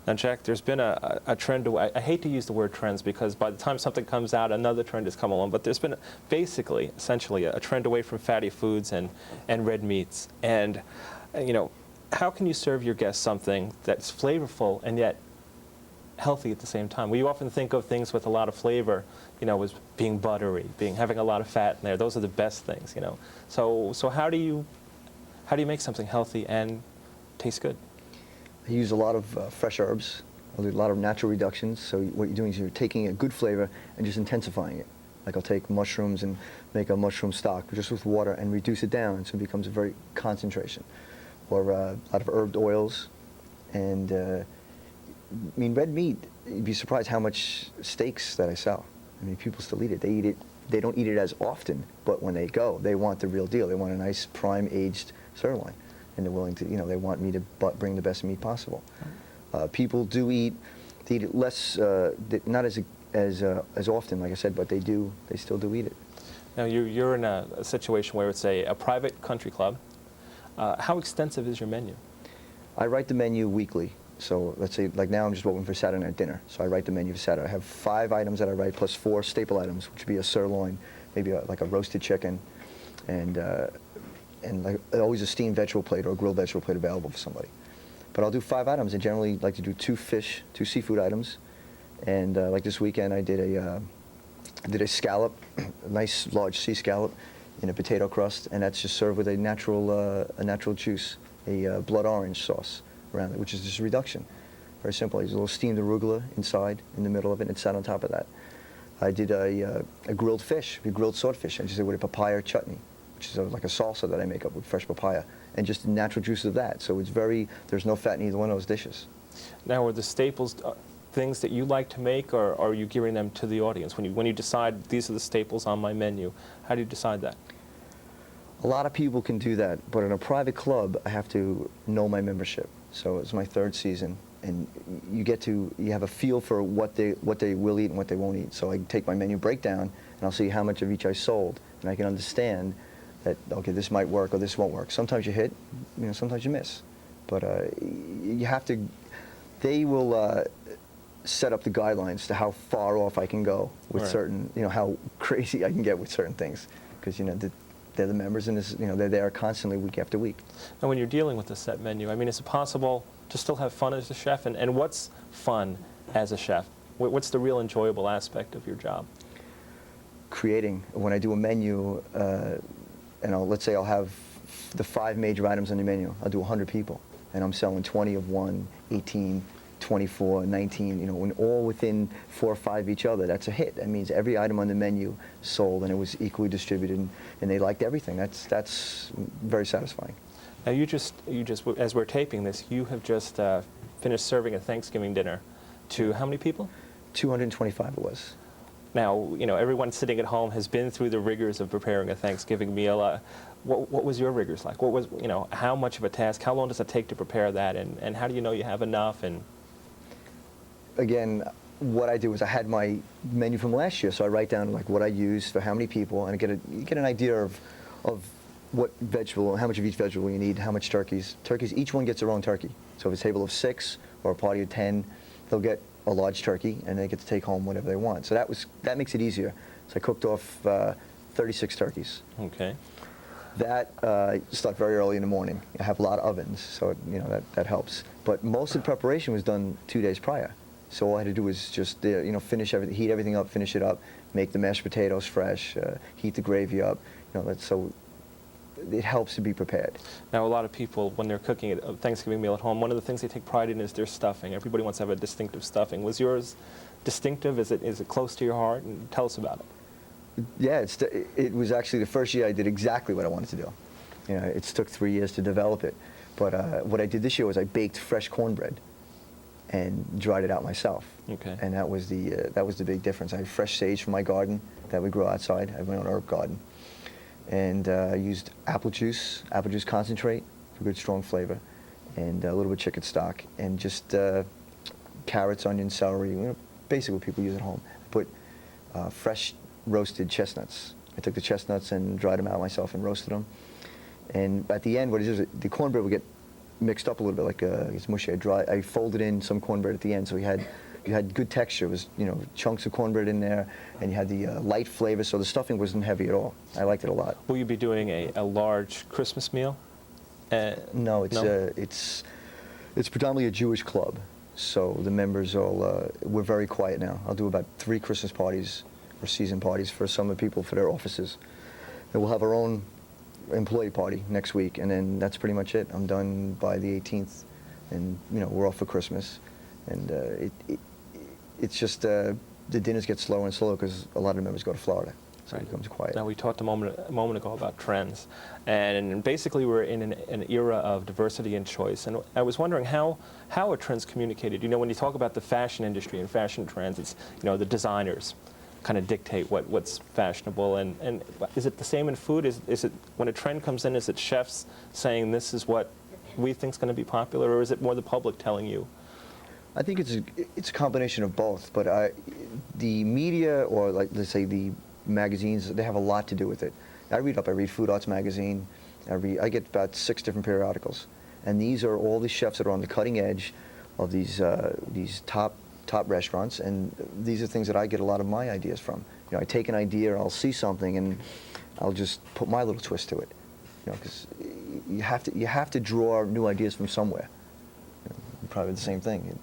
Now, Jack, there's been a trend. I hate to use the word trends because by the time something comes out, another trend has come along. But there's been basically, essentially, a trend away from fatty foods and red meats. And, you know, how can you serve your guests something that's flavorful and yet healthy at the same time? We often think of things with a lot of flavor, you know, as being buttery, having a lot of fat in there. Those are the best things, you know. So how do you make something healthy and taste good? I use a lot of fresh herbs. I do a lot of natural reductions. So what you're doing is you're taking a good flavor and just intensifying it. Like I'll take mushrooms and make a mushroom stock just with water and reduce it down so it becomes a very concentration. Or a lot of herbed oils. And I mean, red meat, you'd be surprised how much steaks that I sell. I mean, people still eat it. They eat it. They don't eat it as often, but when they go, they want the real deal. They want a nice prime aged sirloin. And they're willing to, you know, they want me to bring the best meat possible. People do eat, they eat it less, not as often, like I said, but they still do eat it. Now you're in a situation where it's a private country club. How extensive is your menu? I write the menu weekly. So let's say, like now I'm just waiting for Saturday night dinner. So I write the menu for Saturday. I have 5 items that I write plus 4 staple items, which would be a sirloin, maybe like a roasted chicken, and like always a steamed vegetable plate or a grilled vegetable plate available for somebody. But I'll do 5 items. I generally like to do 2 seafood items, and like this weekend I did a scallop, a nice large sea scallop, in a potato crust, and that's just served with a natural juice, a blood orange sauce around it, which is just a reduction. Very simple. There's a little steamed arugula inside, in the middle of it, and it's sat on top of that. I did a grilled fish, a grilled swordfish. I just did with a papaya chutney, which is like a salsa that I make up with fresh papaya, and just the natural juice of that. So it's there's no fat in either one of those dishes. Now, are the staples things that you like to make, or are you giving them to the audience? When you decide these are the staples on my menu, how do you decide that? A lot of people can do that, but in a private club, I have to know my membership. So it's my 3rd season, and you have a feel for what they will eat and what they won't eat. So I take my menu breakdown, and I'll see how much of each I sold, and I can understand that, okay, this might work or this won't work. Sometimes you hit, you know, sometimes you miss. But you have to, they will set up the guidelines to how far off I can go with certain, you know, how crazy I can get with certain things. Because, you know, they're the members, and this, you know, they're there constantly week after week. Now, when you're dealing with a set menu, I mean, is it possible to still have fun as a chef? And what's fun as a chef? What's the real enjoyable aspect of your job? Creating. When I do a menu, and let's say I'll have the 5 major items on the menu. I'll do 100 people, and I'm selling 20 of one, 18, 24, 19, you know, when all within 4 or 5 each other. That's a hit. That means every item on the menu sold, and it was equally distributed, and they liked everything. That's very satisfying. Now, you just, as we're taping this, you have just finished serving a Thanksgiving dinner to how many people? 225 it was. Now, you know, everyone sitting at home has been through the rigors of preparing a Thanksgiving meal. What was your rigors like? What was, you know, how much of a task? How long does it take to prepare that? And how do you know you have enough? And again, what I do is I had my menu from last year, so I write down like what I use for how many people, and you get an idea of what vegetable, how much of each vegetable you need, how much turkeys. Turkeys, each one gets their own turkey. So if it's a table of 6 or a party of 10, they'll get a large turkey, and they get to take home whatever they want. So that makes it easier. So I cooked off 36 turkeys. Okay. That start very early in the morning. I have a lot of ovens, so you know that helps. But most of the preparation was done 2 days prior. So all I had to do was just you know, finish everything, heat everything up, finish it up, make the mashed potatoes fresh, heat the gravy up. You know, so it helps to be prepared. Now, a lot of people, when they're cooking a Thanksgiving meal at home, one of the things they take pride in is their stuffing. Everybody wants to have a distinctive stuffing. Was yours distinctive? Is it close to your heart? And tell us about it. Yeah, it was actually the first year I did exactly what I wanted to do. You know, it took 3 years to develop it. But what I did this year was I baked fresh cornbread and dried it out myself. Okay. And that was the big difference. I had fresh sage from my garden that we grow outside. I have my own herb garden. And I used apple juice concentrate for good strong flavor, and a little bit of chicken stock, and just carrots, onions, celery, you know, basically what people use at home. I put fresh roasted chestnuts. I took the chestnuts and dried them out myself and roasted them. And at the end, what it is, the cornbread would get mixed up a little bit, like it's mushy. I folded in some cornbread at the end, so you had good texture. It was, you know, chunks of cornbread in there, and you had the light flavor, so the stuffing wasn't heavy at all. I liked it a lot. Will you be doing a large Christmas meal? No, No? It's predominantly a Jewish club, so the members all we're very quiet now. I'll do about 3 Christmas parties or season parties for some of the people for their offices. And we'll have our own employee party next week, and then that's pretty much it. I'm done by the 18th, and you know, we're off for Christmas, and it's just the dinners get slower and slower because a lot of the members go to Florida, so Right. it becomes quiet. Now, we talked a moment ago about trends, and basically we're in an era of diversity and choice, and I was wondering how are trends communicated? You know, when you talk about the fashion industry and fashion trends, it's, you know, the designers kind of dictate what's fashionable, and is it the same in food? Is it when a trend comes in, is it chefs saying this is what we think is going to be popular, or is it more the public telling you? I think it's a combination of both, but the media, or like let's say the magazines, they have a lot to do with it. I read Food Arts magazine. I get about 6 different periodicals, and these are all the chefs that are on the cutting edge of these top restaurants, and these are things that I get a lot of my ideas from. You know, I take an idea, I'll see something, and I'll just put my little twist to it. You know, because you have to draw new ideas from somewhere. You know, probably the same thing.